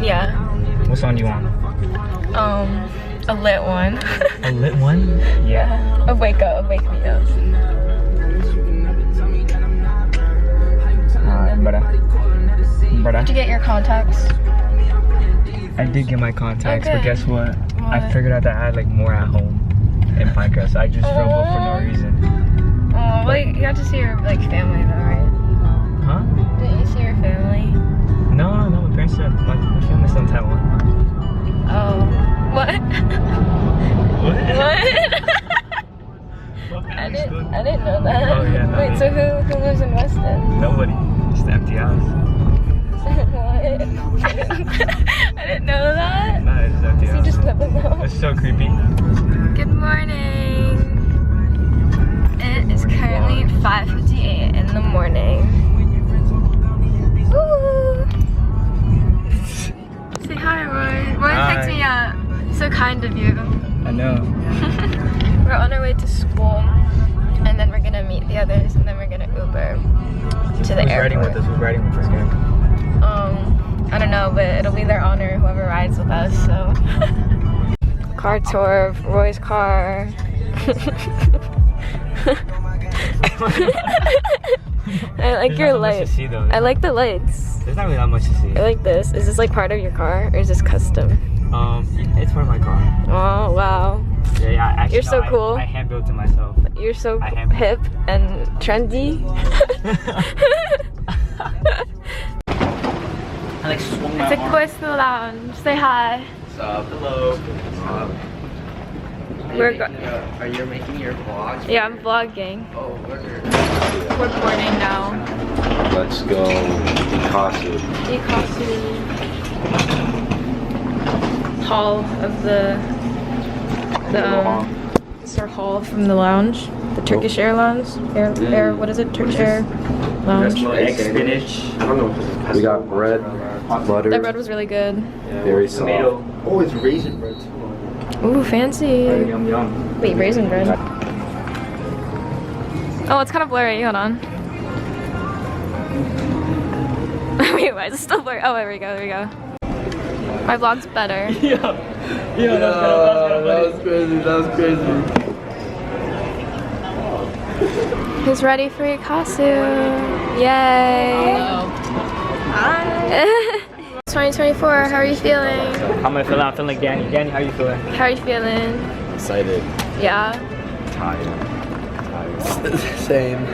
Yeah. What song do you want? A lit one. A lit one? Yeah. A wake up, a wake me up. Brother. Did you get your contacts? I did get my contacts, Okay. but guess what? I What? figured out that I had like more at home in Pinecrest, so I just drove up for no reason. Oh, well, you got to see your like family though, right? Huh? Didn't you see your family? No, my parents said my family's in Taiwan. Oh, what? What? What? I didn't know that. Oh, yeah, no, Wait, so who lives in Weston? Nobody. Just an empty house. What? I didn't know that. Nah, it's an empty So you house. just live alone. It's so creepy. Good morning. It is currently 5:58 in the morning. Woo! Say hi, Roy. Roy picked me up. So kind of you. I know. We're on our way to school, and then we're gonna meet the others, and then we're gonna Uber to the airport. Who's riding with us, guys? I don't know, but it'll be their honor, whoever rides with us, so. Car tour of Roy's car. I like your lights. I like the lights. There's not really that much to see. I like this. Is this like part of your car, or is this custom? It's part of my car. Oh, wow. Yeah, actually, You're so cool. I hand built it myself. You're so hip and trendy. I like swung my It's a arm. Goes to Lounge. Say hi. What's up? Hello. Are you making your vlogs? Yeah, I'm vlogging. Oh, word. We're boarding now. Let's go. ECAASU. ECAASU hall of the it's our hall from the lounge, the Turkish Air Lounge. Air what is it? Turkish Air Lounge. Egg spinach. I don't know what this is. We got bread, butter. That bread was really good. Very soft. Tomato. Oh, it's raisin bread too. Ooh, fancy. Yum yum. Wait, raisin bread. Oh, it's kind of blurry. Hold on. Wait, why is it still blurry? Oh, there we go. There we go. My vlog's better. Yeah, That was crazy. That was crazy. Who's ready for ECAASU? Yay! Hi. 2024. How are you feeling? How am I feeling? I'm feeling like Danny. Danny, how you feeling? How are you feeling? Excited. Yeah. Tired. Same.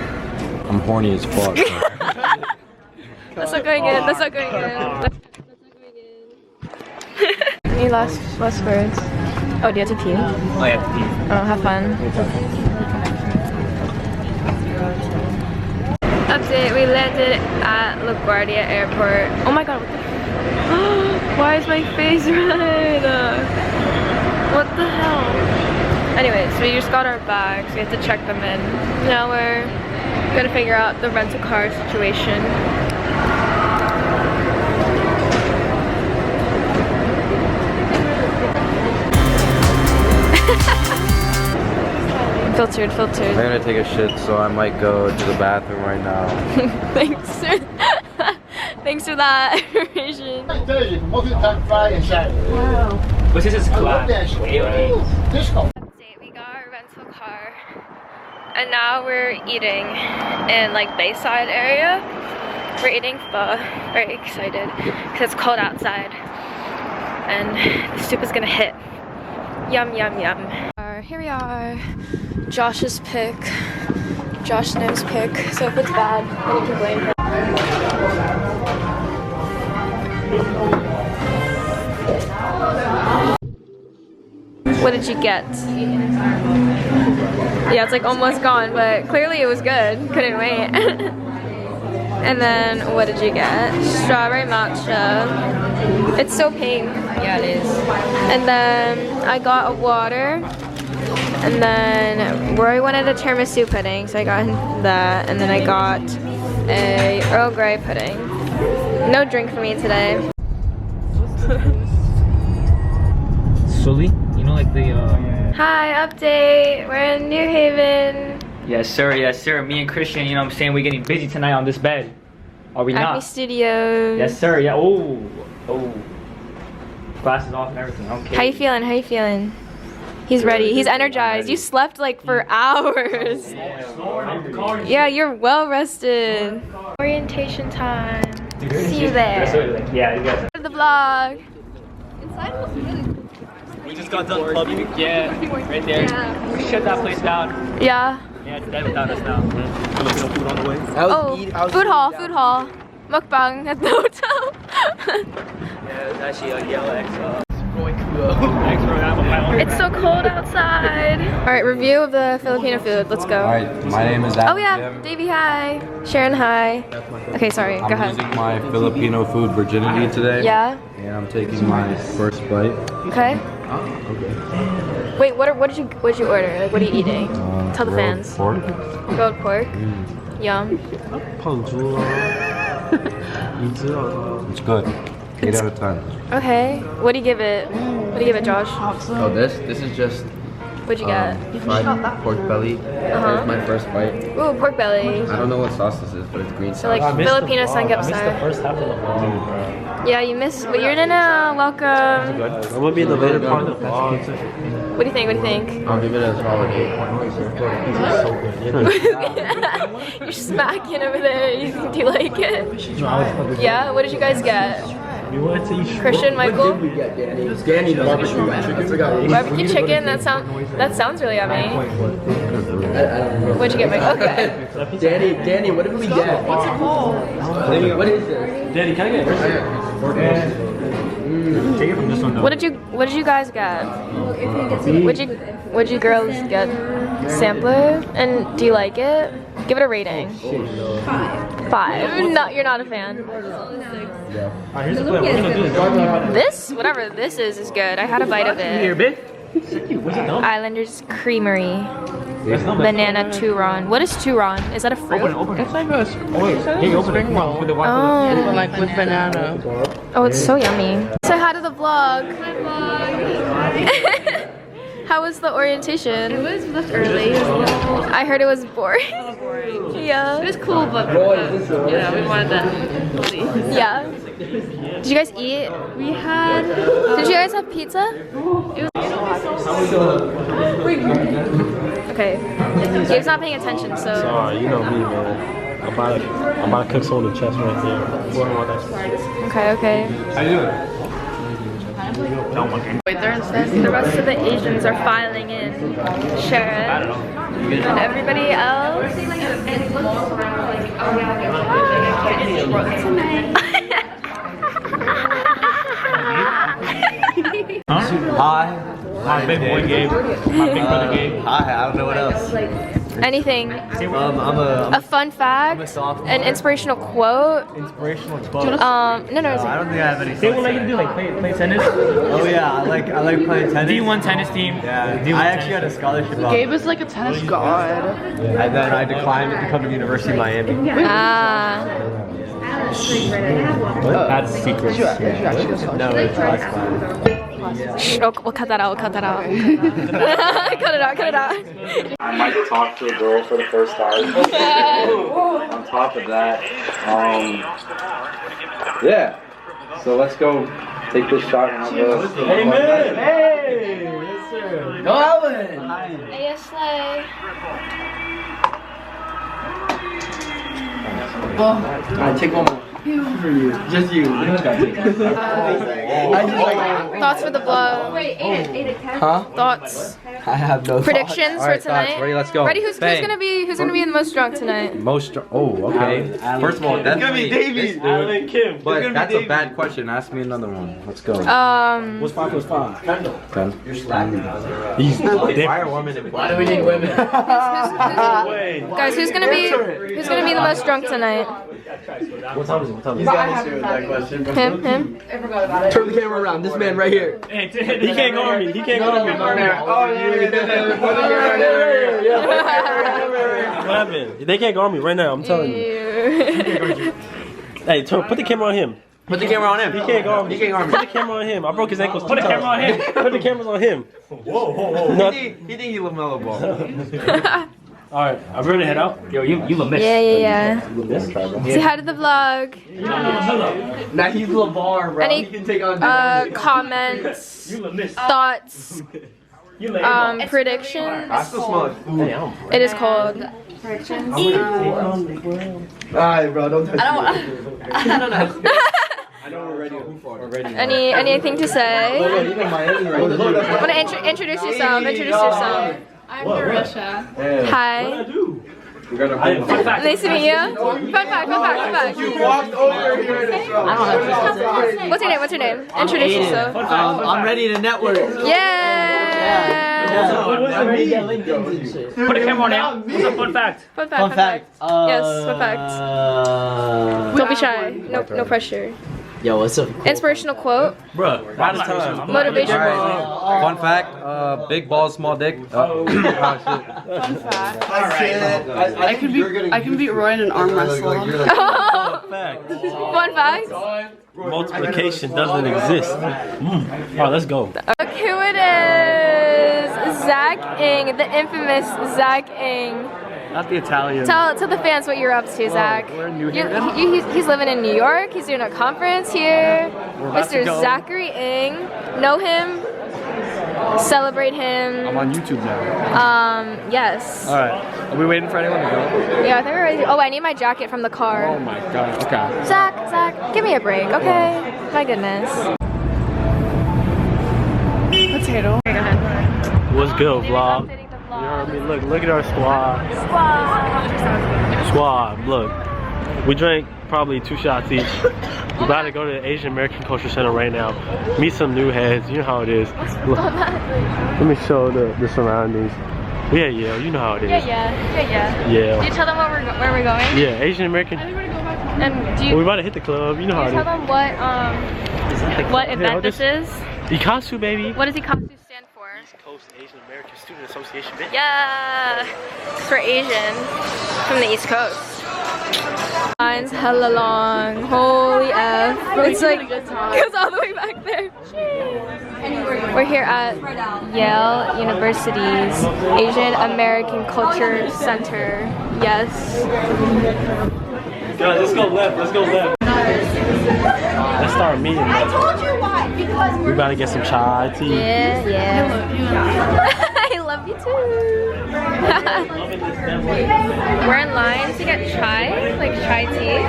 I'm horny as fuck. That's not going in. That's not going in. That's not going in. Any last words? Oh, do you have to pee? Oh, yeah, to pee. Oh, have fun. Update, we landed at LaGuardia Airport. Oh my god, what the why is my face red? What the hell? Anyways, we just got our bags. We have to check them in. Now we're gonna figure out the rental car situation. Filtered. I'm gonna take a shit, so I might go to the bathroom right now. Thanks for that information. But this is class. We got our rental car, and now we're eating in like Bayside area. We're eating pho. Very excited because it's cold outside, and the soup is gonna hit. Yum yum yum. Here we are. Josh's pick. Josh Nim's pick. So if it's bad, then you can blame him. What did you get? Yeah, it's like almost gone, but clearly it was good. Couldn't wait. And then what did you get? Strawberry matcha. It's so pink. Yeah, it is. And then I got a water. And then Roy wanted a tiramisu pudding, so I got that. And then I got a Earl Grey pudding. No drink for me today. Sully, you know, like the Hi, update. We're in New Haven. Yes sir, yes sir. Me and Christian, you know what I'm saying, we're getting busy tonight on this bed. Are we Acme not? Studios. Yes sir, yeah. Oh, Oh. Glasses off and everything. Okay. How you feeling? How you feeling? He's ready. He's energized. You slept like for hours. Yeah, you're well rested. Orientation time. See you there. Yeah, you guys. The vlog. We just got done clubbing. Yeah, right there. Yeah. We shut that place down. Yeah. Yeah, it's dead without us now. Filipino food on the way. Oh, food hall. Mukbang at the hotel. Yeah, it's actually a yellow XL. It's so cold outside. Alright, review of the Filipino food. Let's go. Alright, my name is Adam. Oh yeah, Davey, hi. Sharon, hi. Okay, sorry, go I'm ahead. losing my Filipino food virginity today. Yeah? And I'm taking my first bite. Okay. Okay. Wait, what did you order? Like, what are you eating? Tell the Grilled fans. Pork. Grilled pork. Yum. It's good. 8 out of 10. Okay. What do you give it? What do you give it, Josh? Oh, this is just What'd you get? fried pork belly. Here's my first bite. Ooh, pork belly. I don't know what sauce this is, but it's green sauce. So like Filipino samgyeopsal. First half of the vlog. Yeah, you missed, but you're in it now. Welcome. I'm gonna be in the later part of the vlog. What do you think? What do you think? I'll give it a solid 8. You're smacking over there. Do you like it? Yeah. What did you guys get? Christian, Michael. Danny, the barbecue chicken. Barbecue chicken. That sounds really yummy. What'd you get, Michael? Okay. Danny, what did we get? What's it called? What is this? Danny, can I get yours? Take it from this one though. What did you guys get? What'd you girls get? Sampler. And do you like it? Give it a rating. 5. No, you're not a fan. Here's the plan. What we're gonna do is This, whatever this is good. I had a bite of here, it. bitch. What's it done? Islanders Creamery. Banana turon. What is turon? Is that a fruit? Open it. It's like a spring roll with the white. Oh. Like with banana. Oh, it's so yummy. Say hi to the vlog. How was the orientation? It was left early. I heard it was boring. Yeah. It was cool, but yeah, we wanted that. Yeah. Did you guys eat? We had. Did you guys have pizza? Okay. Gabe's not paying attention, so. Sorry, you know me, man. I'm about to cook some on the chest right there. Okay. How you doing? Wait, they're inside. The rest of the Asians are filing in. Sharon. And everybody else. Hi. My big boy Gabe. My big brother Gabe. Hi, I don't know what else. Anything. I'm A fun fact. An inspirational quote. Inspirational quote. No. I don't think I have any. They would like to do like play tennis. Oh yeah, I like playing tennis. D1 tennis team. Yeah, D1 I actually had a scholarship out. Gabe is like a tennis god. And then I declined to come to the University of Miami. Ah. That's secret. No, it's fine. Shh, oh, we'll cut that out. Cut it out. I might talk to a girl for the first time. On top of that, yeah. So let's go take this shot and have a. Amen. Hey. Yes, sir. Go Alvin. Yes, Alright, take one more. For you. Just you. You don't gotta take it. Thoughts for the vlog. Huh? Thoughts. I have no Predictions for tonight. Ready? Let's go. Ready? Who's gonna be the most drunk tonight? Okay. First of all, that's gonna be Davey. Alan Kim. But that's a bad question. Ask me another one. Let's go. What's 5 plus 5? 10. You're slacking. He's Why are women? Why do we need women? Guys, who's gonna be the most drunk tonight? What time is it? You gotta answer that question. Him. Turn the camera around. This man right here. Hey, he can't go on me. He can't go on me. What happened? They can't go on me right now. I'm telling you. Hey, put the camera on him. Put the camera on him. He can't go on me. He can't go on me. Put the camera on him. I broke his ankles. Put the camera on him. Put the cameras on him. Whoa. He think he LaMelo Ball. Alright, I'm ready to head out. Yo, you missed. Yeah. You missed, bro. Say hi to the vlog. Now he's LeVar, bro. Any He can take on comments, thoughts, predictions? I still smell like food. It is cold. Predictions. Alright, bro, don't touch I don't know. I know we're ready. Anything to say? Even Miami right now. Want to introduce yourself? Introduce yourself. I'm Marisha. Hi. We're gonna bring Nice to meet you. Fun fact. You walked over here to show. What's your name? Introduce yourself. I'm ready to network. Yeah. Put a camera on now. What's a fun fact? Fun Fun fact. fact. Yes, fun fact. Don't be shy. No pressure. Yo, what's up? Inspirational quote. Bruh, right on time. Motivational. Fun fact, big balls, small dick. Fun fact. I can beat Roy in an arm wrestle. Fact. Fun fact. Multiplication doesn't exist. Alright, let's go. Look who it is. Zach Ing, the infamous Zach Ing. Not the Italian. Tell the fans what you're up to, Zach. We're in New Haven. He's living in New York. He's doing a conference here. We're about Mr. to go. Zachary Ing. Know him. Celebrate him. I'm on YouTube now. Yes. Alright. Are we waiting for anyone to go? Yeah, I think we're ready. Oh, I need my jacket from the car. Oh my god. Okay. Zach, give me a break, okay? My goodness. Potato. Okay, go ahead. What's good, vlog? Updating the You vlog. heard me? Look at our squad. Look. We drank probably 2 shots each. We're about to go to the Asian American Culture Center right now. Meet some new heads. You know how it is. Look. Let me show the surroundings. Yeah, you know how it is. Yeah. Do Yeah. you tell them where we're going? Yeah, Asian American. And do We're you about to hit the club. You know how tell it them what event this is? is. ECAASU, baby. What does ECAASU stand for? East Coast Asian American Student Association, bitch. Yeah, it's for Asian from the East Coast. Line's hella long. Holy F. It's like, goes all the way back there. We're here at Yale University's Asian American Culture Center. Yes. Guys, let's go left. Let's start meeting. We about to get some chai tea. Yeah. I love you too. We're in line to get chai, like chai tea.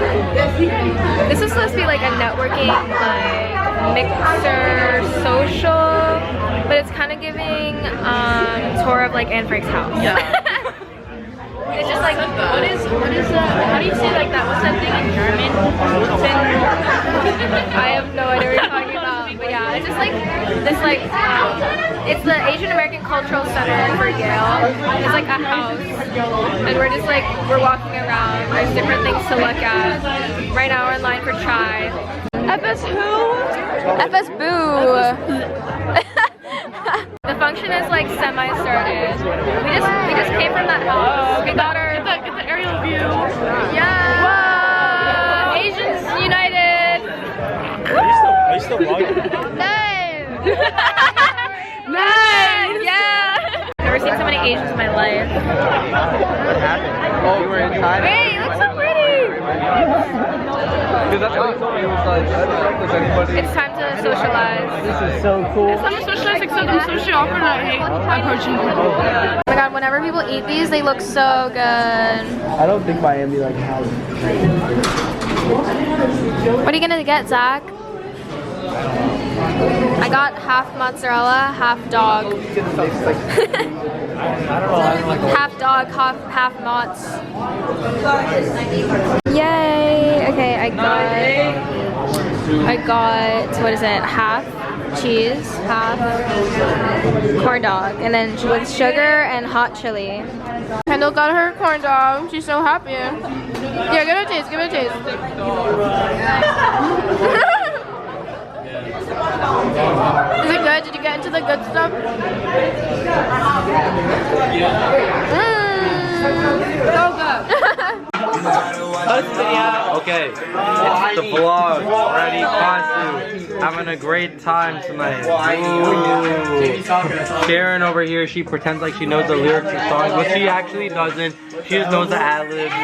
This is supposed to be like a networking, like mixer social, but it's kind of giving tour of like Anne Frank's house. Yeah. It's just like What is how do you say like that? What's that thing in German? I have no idea what you're talking about, but yeah, it's just like this like it's the Asian American Cultural Center for Yale. It's like a house, and we're just like we're walking around. There's different things to look at. Right now we're in line for chai. FS who? FS boo. The function is like semi-started. We just came from that house. We got our Get the aerial view. yeah. Whoa! Asians United. Are you still vlogging? Nice. Nice. Yeah. Never seen so many Asians in my life. What happened? Oh, you were inside? Wait, you look so pretty. Because that's what he told me. He was like, I don't know if there's anybody. It's time to socialize. This is so cool. I'm socialized except I'm socially awkward and I hate approaching people. Oh my god, whenever people eat these, they look so good. I don't think Miami like has it. What are you gonna get, Zach? I got half mozzarella, half dog. Half dog, half mozz. Yay! Okay, I got what is it? Half cheese, half corn dog, and then with sugar and hot chili. Kendall got her corn dog. She's so happy. Yeah, give it a taste. Give it a taste. Is it good? Did you get into the good stuff? So good. Okay, it's the vlog. Ready? 1, 2. having a great time tonight. Ooh. Sharon over here, she pretends like she knows the lyrics of songs, but she actually doesn't. She just knows the ad-libs.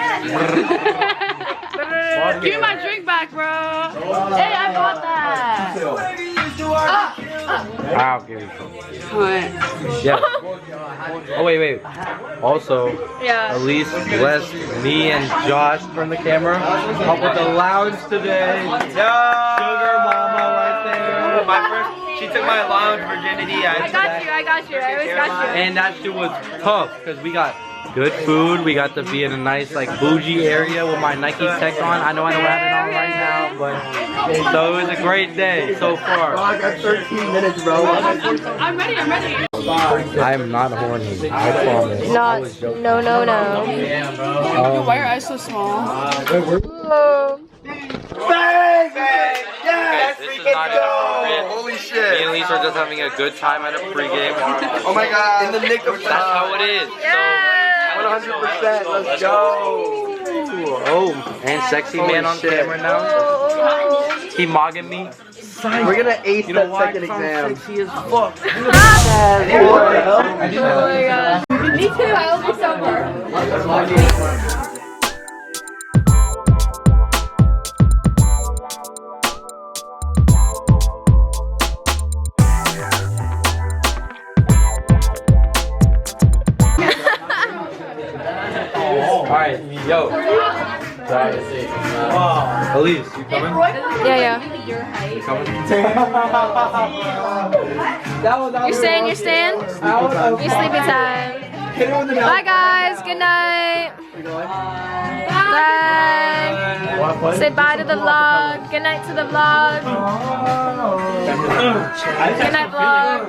Give me my drink back, bro. Hey, I bought that. I'll give you some. What? Yeah. Oh, wait. Also, Yeah. Elise blessed me and Josh from the camera up with the lounge today. Sugar mama right there. My first, she took my lounge virginity. I got you. I always got you. And that shit was tough because we got good food. We got to be in a nice like bougie area with my Nike tech on. I know I don't have it on right now, but so it was a great day so far. I got 13 minutes, bro. I'm ready. I am not horny. I promise. I was joking. No. Dude, why are your eyes so small? Yes, this is not inappropriate. Holy shit. Me and Elise are just having a good time at a pregame. Oh my god. In the nick of That's how it is. Yeah. 100%. Let's go. Oh, and sexy man on camera now. He mogging me. We're gonna ace You know that why? second 'Cause I'm exam. sexy as fuck. Oh my god. Me too. I'll be sober. Alright, yo. Elise, you coming? Yeah. You coming? You're staying. You sleepy time. Bye guys. Good night. Bye. Say bye to the vlog. Good night to the vlog. Good night vlog.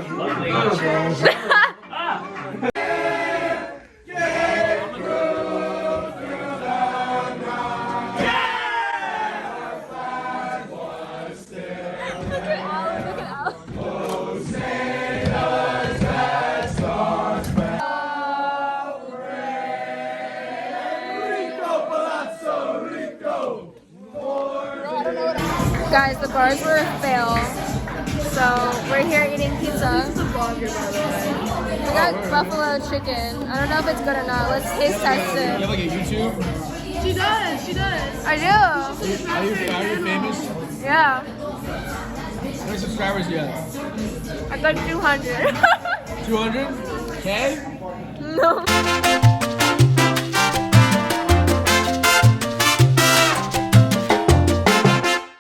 Guys, the bars were a fail, so we're here eating pizza. We got buffalo chicken. I don't know if it's good or not. Let's taste test it. You have like a YouTube? She does. I do. Are you famous? Yeah. How many subscribers you have? I got 200. 200? K? No.